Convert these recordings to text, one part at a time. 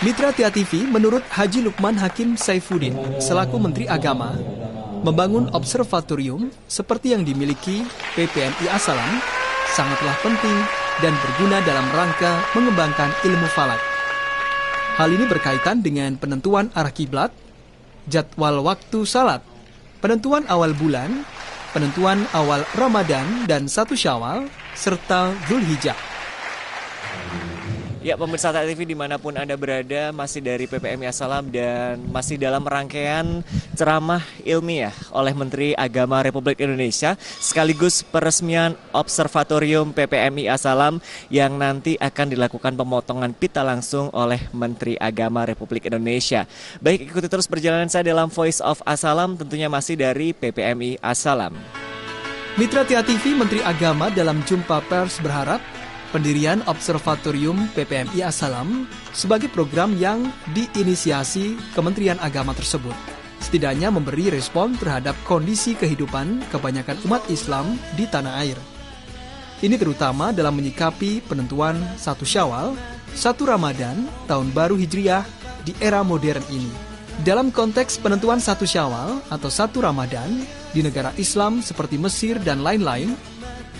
Mitra Tia TV menurut Haji Lukman Hakim Saifuddin selaku Menteri Agama membangun observatorium seperti yang dimiliki PPMI As-Salam sangatlah penting dan berguna dalam rangka mengembangkan ilmu falak. Hal ini berkaitan dengan penentuan arah kiblat, jadwal waktu salat, penentuan awal bulan, penentuan awal Ramadan dan 1 Syawal, serta Dzulhijjah. Ya, pemirsa Tia TV dimanapun Anda berada, masih dari PPMI As-Salam dan masih dalam rangkaian ceramah ilmiah oleh Menteri Agama Republik Indonesia sekaligus peresmian Observatorium PPMI As-Salam yang nanti akan dilakukan pemotongan pita langsung oleh Menteri Agama Republik Indonesia. Baik, ikuti terus perjalanan saya dalam Voice of As-Salam, tentunya masih dari PPMI As-Salam. Mitra Tia TV Menteri Agama dalam jumpa pers berharap pendirian Observatorium PPMI As-Salam sebagai program yang diinisiasi Kementerian Agama tersebut setidaknya memberi respon terhadap kondisi kehidupan kebanyakan umat Islam di tanah air. Ini terutama dalam menyikapi penentuan 1 Syawal, 1 Ramadan, Tahun Baru Hijriah di era modern ini. Dalam konteks penentuan 1 Syawal atau 1 Ramadan di negara Islam seperti Mesir dan lain-lain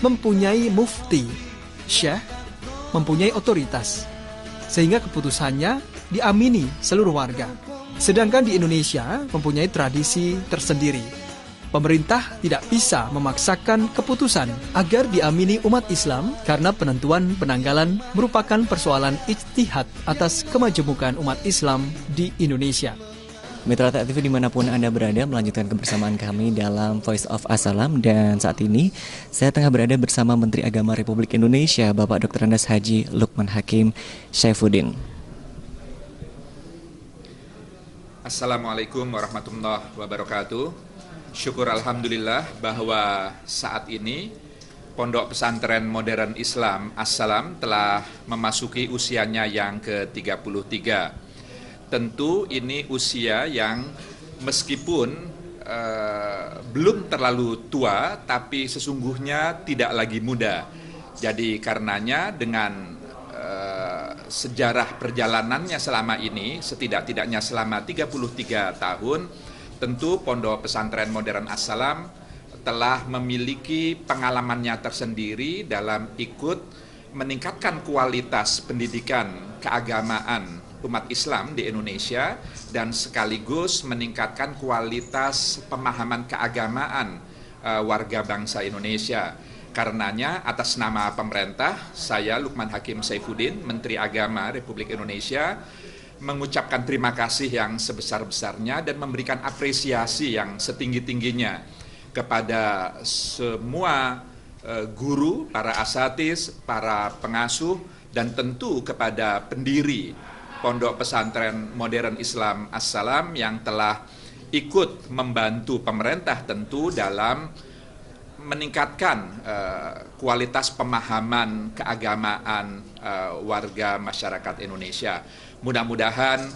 mempunyai mufti, syekh, mempunyai otoritas, sehingga keputusannya diamini seluruh warga. Sedangkan di Indonesia mempunyai tradisi tersendiri. Pemerintah tidak bisa memaksakan keputusan agar diamini umat Islam karena penentuan penanggalan merupakan persoalan ijtihad atas kemajemukan umat Islam di Indonesia. Mitra Tia TV dimanapun Anda berada, melanjutkan kebersamaan kami dalam Voice of As-Salam. Dan saat ini saya tengah berada bersama Menteri Agama Republik Indonesia, Bapak Dr. Andes Haji Lukman Hakim Saifuddin. Assalamualaikum warahmatullahi wabarakatuh. Syukur Alhamdulillah bahwa saat ini Pondok Pesantren Modern Islam As-Salam telah memasuki usianya yang ke-33. Tentu ini usia yang meskipun belum terlalu tua, tapi sesungguhnya tidak lagi muda. Jadi karenanya dengan sejarah perjalanannya selama ini, setidak-tidaknya selama 33 tahun, tentu Pondok Pesantren Modern As-Salam telah memiliki pengalamannya tersendiri dalam ikut meningkatkan kualitas pendidikan keagamaan umat Islam di Indonesia dan sekaligus meningkatkan kualitas pemahaman keagamaan warga bangsa Indonesia. Karenanya atas nama pemerintah, saya Lukman Hakim Saifuddin, Menteri Agama Republik Indonesia, mengucapkan terima kasih yang sebesar-besarnya dan memberikan apresiasi yang setinggi-tingginya kepada semua guru, para asatiz, para pengasuh, dan tentu kepada pendiri Pondok Pesantren Modern Islam As-Salam yang telah ikut membantu pemerintah tentu dalam meningkatkan kualitas pemahaman keagamaan warga masyarakat Indonesia. Mudah-mudahan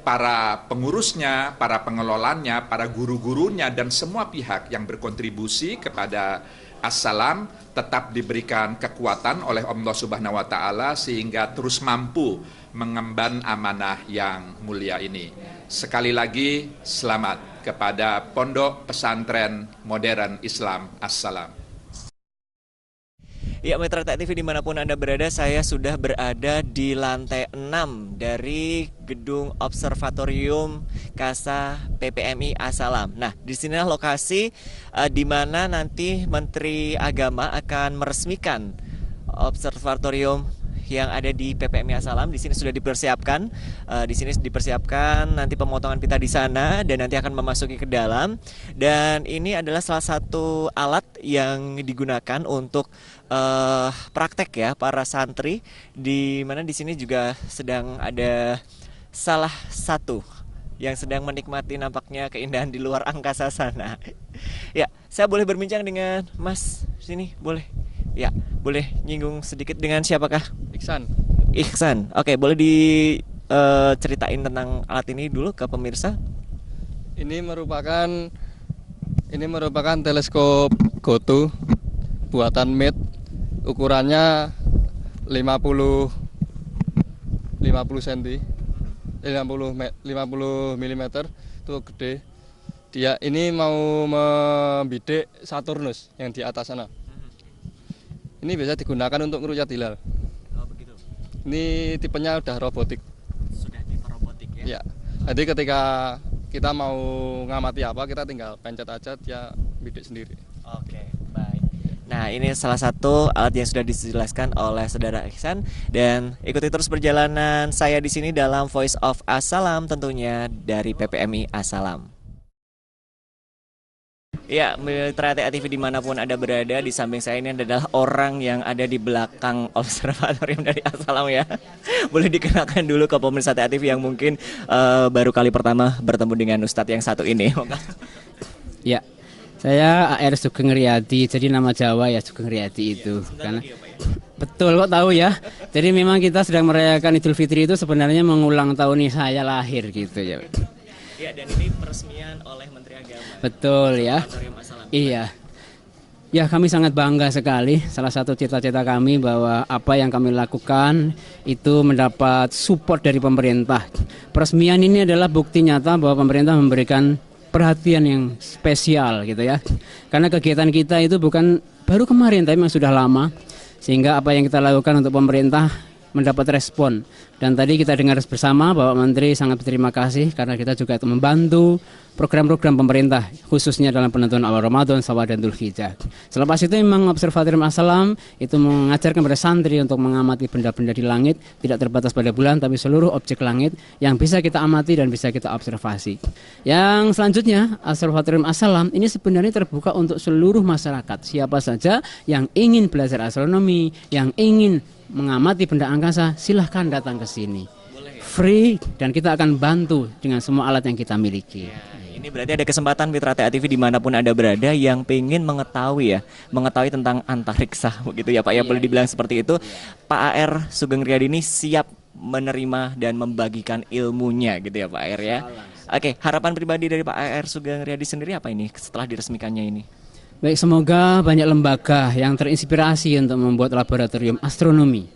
para pengurusnya, para pengelolanya, para guru-gurunya, dan semua pihak yang berkontribusi kepada As-Salam tetap diberikan kekuatan oleh Allah Subhanahu wa Ta'ala sehingga terus mampu mengemban amanah yang mulia ini. Sekali lagi selamat kepada Pondok Pesantren Modern Islam As-Salam. Ya, Mitra Tia TV dimanapun Anda berada, saya sudah berada di lantai 6 dari gedung Observatorium Casa PPMI As-Salam. Nah, di sinilah lokasi di mana nanti Menteri Agama akan meresmikan Observatorium yang ada di PPMI As-Salam. Di sini sudah dipersiapkan, nanti pemotongan pita di sana dan nanti akan memasuki ke dalam. Dan ini adalah salah satu alat yang digunakan untuk praktek ya para santri, di mana di sini juga sedang ada salah satu yang sedang menikmati nampaknya keindahan di luar angkasa sana. Ya, saya boleh berbincang dengan Mas sini, boleh? Ya, boleh nyinggung sedikit dengan siapakah? Ihsan. Oke, boleh diceritain tentang alat ini dulu ke pemirsa? Ini merupakan teleskop GoTo buatan MET, ukurannya 50 cm. 50 mm itu gede. Dia ini mau membidik Saturnus yang di atas sana. Ini biasa digunakan untuk ngeruyat hilal. Oh, begitu. Ini tipenya udah robotik. Sudah tipe robotik ya. Ya. Jadi ketika kita mau ngamati apa, kita tinggal pencet aja, dia bidik sendiri. Oke, baik. Nah, ini salah satu alat yang sudah dijelaskan oleh Saudara Ihsan, dan ikuti terus perjalanan saya di sini dalam Voice of Assalam tentunya dari PPMI Assalam. Ya, Mitra TV dimanapun Anda berada, di samping saya ini adalah orang yang ada di belakang observatorium dari Assalam ya. Boleh dikenalkan dulu ke pemirsa TV yang mungkin baru kali pertama bertemu dengan Ustadz yang satu ini. Ya, saya AR Sugeng Riyadi, jadi nama Jawa ya Sugeng Riyadi itu. Karena betul kok tahu ya. Jadi memang kita sedang merayakan Idul Fitri itu sebenarnya mengulang tahun saya lahir gitu ya. Ya, dan ini peresmian oleh Menteri Agama. Betul ya. Iya. Ya, kami sangat bangga sekali. Salah satu cita-cita kami bahwa apa yang kami lakukan itu mendapat support dari pemerintah. Peresmian ini adalah bukti nyata bahwa pemerintah memberikan perhatian yang spesial gitu ya. Karena kegiatan kita itu bukan baru kemarin tapi memang sudah lama. Sehingga apa yang kita lakukan untuk pemerintah mendapat respon. Dan tadi kita dengar bersama Bapak Menteri sangat berterima kasih karena kita juga itu membantu program-program pemerintah khususnya dalam penentuan awal Ramadan, Syawal dan Dzulhijjah. Selepas itu memang Observatorium Assalam itu mengajarkan kepada santri untuk mengamati benda-benda di langit, tidak terbatas pada bulan tapi seluruh objek langit yang bisa kita amati dan bisa kita observasi. Yang selanjutnya Observatorium Assalam ini sebenarnya terbuka untuk seluruh masyarakat. Siapa saja yang ingin belajar astronomi, yang ingin mengamati benda angkasa, silahkan datang ke sini. Free, dan kita akan bantu dengan semua alat yang kita miliki. Ini berarti ada kesempatan Mitra TV dimanapun Anda berada yang pengen mengetahui tentang antariksa begitu ya Pak ya, boleh dibilang seperti itu. Pak AR Sugeng Riyadi ini siap menerima dan membagikan ilmunya gitu ya Pak AR ya. Oke, harapan pribadi dari Pak AR Sugeng Riyadi sendiri apa ini setelah diresmikannya ini? Baik, semoga banyak lembaga yang terinspirasi untuk membuat laboratorium astronomi.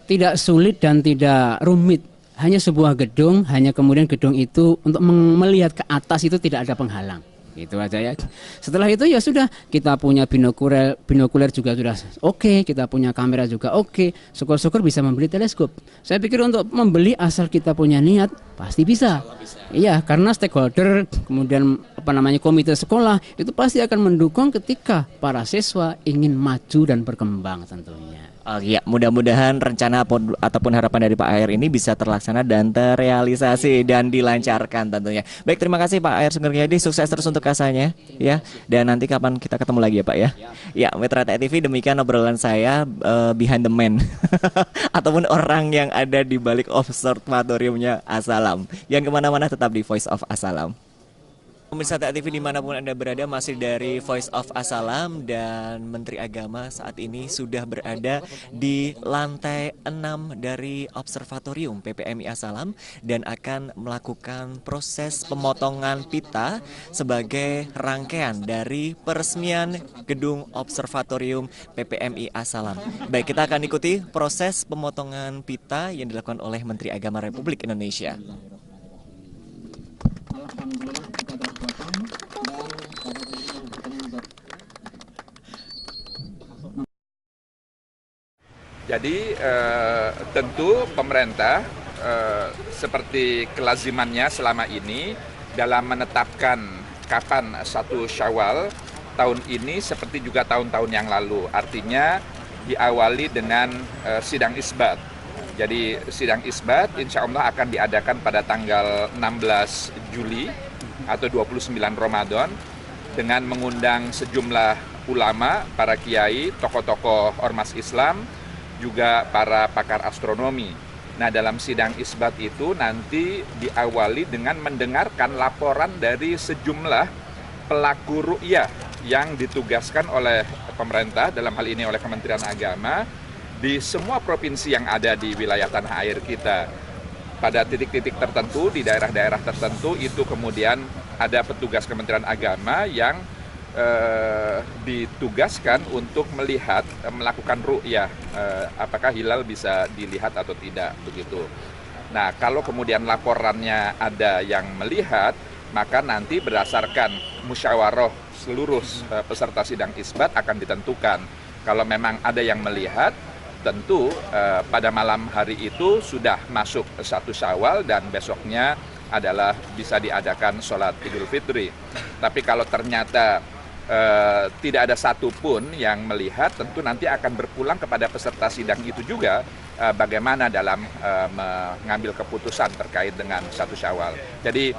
Tidak sulit dan tidak rumit. Hanya sebuah gedung, hanya kemudian gedung itu untuk melihat ke atas itu tidak ada penghalang. Itu aja ya. Setelah itu ya sudah, kita punya binokuler juga sudah oke, kita punya kamera juga oke. Syukur-syukur bisa membeli teleskop. Saya pikir untuk membeli asal kita punya niat pasti bisa. Iya, karena stakeholder kemudian komite sekolah itu pasti akan mendukung ketika para siswa ingin maju dan berkembang tentunya. Ya, mudah-mudahan rencana ataupun harapan dari Pak AR ini bisa terlaksana dan terrealisasi dan dilancarkan tentunya. Baik, terima kasih Pak AR Sugeng Riyadi, sukses terus untuk kasanya ya. Dan nanti kapan kita ketemu lagi ya Pak ya. Ya, Mitra TV demikian obrolan saya behind the man ataupun orang yang ada di balik observatoriumnya Assalam. Yang kemana-mana tetap di Voice of Assalam. Pemirsa TV dimanapun Anda berada, masih dari Voice of Assalam, dan Menteri Agama saat ini sudah berada di lantai 6 dari Observatorium PPMI Assalam dan akan melakukan proses pemotongan pita sebagai rangkaian dari peresmian gedung Observatorium PPMI Assalam. Baik, kita akan ikuti proses pemotongan pita yang dilakukan oleh Menteri Agama Republik Indonesia. Jadi tentu pemerintah seperti kelazimannya selama ini dalam menetapkan kapan 1 Syawal tahun ini seperti juga tahun-tahun yang lalu. Artinya diawali dengan sidang isbat. Jadi sidang isbat insya Allah akan diadakan pada tanggal 16 Juli atau 29 Ramadan dengan mengundang sejumlah ulama, para kiai, tokoh-tokoh ormas Islam, juga para pakar astronomi. Nah, dalam sidang isbat itu nanti diawali dengan mendengarkan laporan dari sejumlah pelaku ru'yah yang ditugaskan oleh pemerintah, dalam hal ini oleh Kementerian Agama, di semua provinsi yang ada di wilayah tanah air kita. Pada titik-titik tertentu, di daerah-daerah tertentu, itu kemudian ada petugas Kementerian Agama yang ditugaskan untuk melakukan ru'yah, apakah hilal bisa dilihat atau tidak, begitu. Nah, kalau kemudian laporannya ada yang melihat, maka nanti berdasarkan musyawarah seluruh peserta sidang isbat akan ditentukan. Kalau memang ada yang melihat, tentu pada malam hari itu sudah masuk 1 Syawal dan besoknya adalah bisa diadakan sholat Idul Fitri. Tapi kalau ternyata tidak ada satupun yang melihat, tentu nanti akan berpulang kepada peserta sidang itu juga bagaimana dalam mengambil keputusan terkait dengan 1 Syawal. Jadi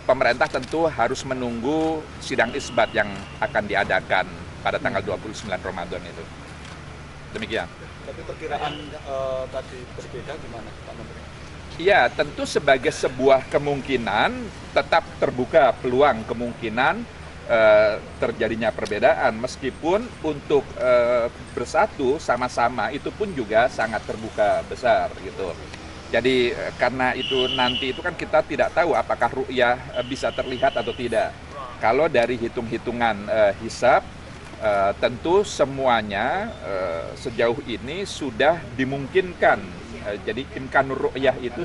pemerintah tentu harus menunggu sidang isbat yang akan diadakan pada tanggal 29 Ramadan itu. Demikian. Tapi perkiraan tadi berbeda gimana Pak Menteri? Ya, tentu sebagai sebuah kemungkinan tetap terbuka peluang kemungkinan terjadinya perbedaan, meskipun untuk bersatu sama-sama itu pun juga sangat terbuka besar gitu. Jadi karena itu nanti itu kan kita tidak tahu apakah ru'yah bisa terlihat atau tidak. Kalau dari hitung-hitungan hisab, tentu semuanya sejauh ini sudah dimungkinkan. Jadi imkanur ru'yah itu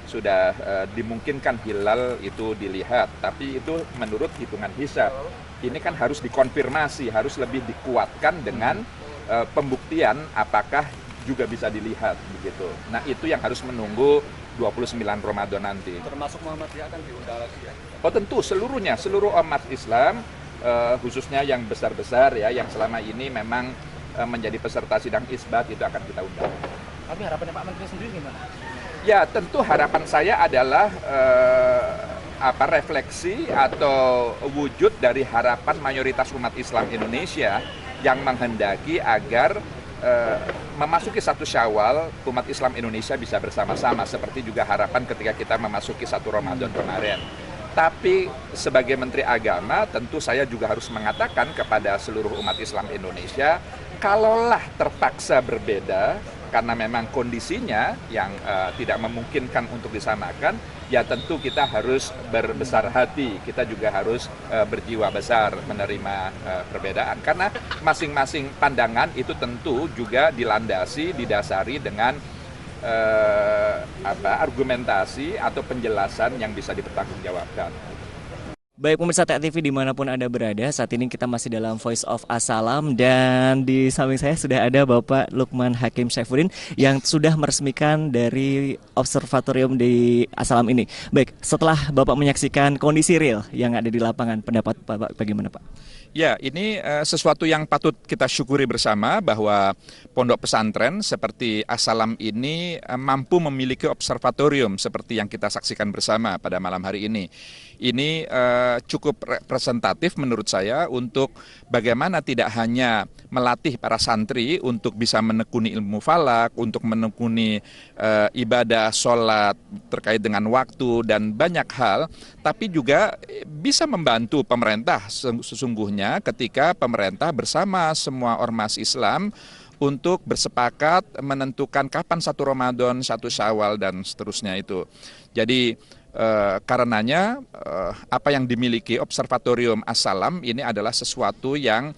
sudah dimungkinkan hilal itu dilihat, tapi itu menurut hitungan hisab. Ini kan harus dikonfirmasi, harus lebih dikuatkan dengan pembuktian apakah juga bisa dilihat begitu. Nah, itu yang harus menunggu 29 Ramadan nanti. Termasuk Muhammadiyah akan diundang lagi ya? Oh tentu seluruhnya, seluruh umat Islam, khususnya yang besar-besar ya, yang selama ini memang menjadi peserta sidang isbat itu akan kita undang. Tapi harapannya Pak Menteri sendiri gimana? Ya tentu harapan saya adalah refleksi atau wujud dari harapan mayoritas umat Islam Indonesia yang menghendaki agar memasuki 1 Syawal umat Islam Indonesia bisa bersama-sama, seperti juga harapan ketika kita memasuki 1 Ramadan kemarin. Tapi sebagai Menteri Agama tentu saya juga harus mengatakan kepada seluruh umat Islam Indonesia, kalaulah terpaksa berbeda karena memang kondisinya yang tidak memungkinkan untuk disamakan, ya tentu kita harus berbesar hati, kita juga harus berjiwa besar menerima perbedaan. Karena masing-masing pandangan itu tentu juga didasari dengan argumentasi atau penjelasan yang bisa dipertanggungjawabkan. Baik pemirsa TEA TV dimanapun Anda berada, saat ini kita masih dalam Voice of As-Salam dan di samping saya sudah ada Bapak Lukman Hakim Saifuddin yang sudah meresmikan dari observatorium di As-Salam ini. Baik, setelah Bapak menyaksikan kondisi real yang ada di lapangan, pendapat Bapak bagaimana Pak? Ya, ini sesuatu yang patut kita syukuri bersama bahwa pondok pesantren seperti As-Salam ini mampu memiliki observatorium seperti yang kita saksikan bersama pada malam hari ini. Ini cukup representatif menurut saya untuk bagaimana tidak hanya melatih para santri untuk bisa menekuni ilmu falak, untuk menekuni ibadah, sholat terkait dengan waktu dan banyak hal, tapi juga bisa membantu pemerintah sesungguhnya ketika pemerintah bersama semua ormas Islam untuk bersepakat menentukan kapan 1 Ramadan, 1 Syawal dan seterusnya itu. Jadi karenanya apa yang dimiliki Observatorium As-Salam ini adalah sesuatu yang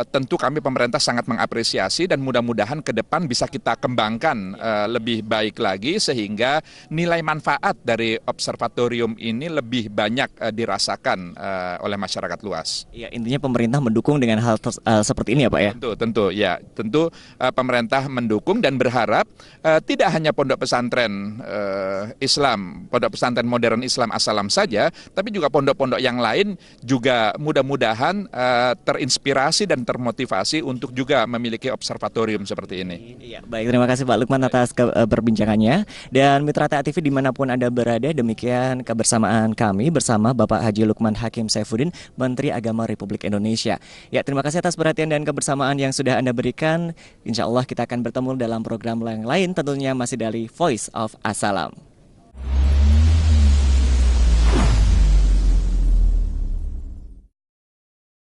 tentu kami pemerintah sangat mengapresiasi dan mudah-mudahan ke depan bisa kita kembangkan lebih baik lagi sehingga nilai manfaat dari observatorium ini lebih banyak dirasakan oleh masyarakat luas. Ya, intinya pemerintah mendukung dengan hal seperti ini ya Pak ya? Tentu pemerintah mendukung dan berharap tidak hanya pondok pesantren Islam, pondok pesantren modern Islam As-Salam saja, tapi juga pondok-pondok yang lain juga mudah-mudahan terinspirasi dan termotivasi untuk juga memiliki observatorium seperti ini. Iya, baik, terima kasih Pak Lukman atas perbincangannya. Dan mitra TEA TV dimanapun Anda berada, demikian kebersamaan kami bersama Bapak Haji Lukman Hakim Saifuddin, Menteri Agama Republik Indonesia. Ya, terima kasih atas perhatian dan kebersamaan yang sudah Anda berikan. Insya Allah kita akan bertemu dalam program yang lain, tentunya masih dari Voice of As-Salam.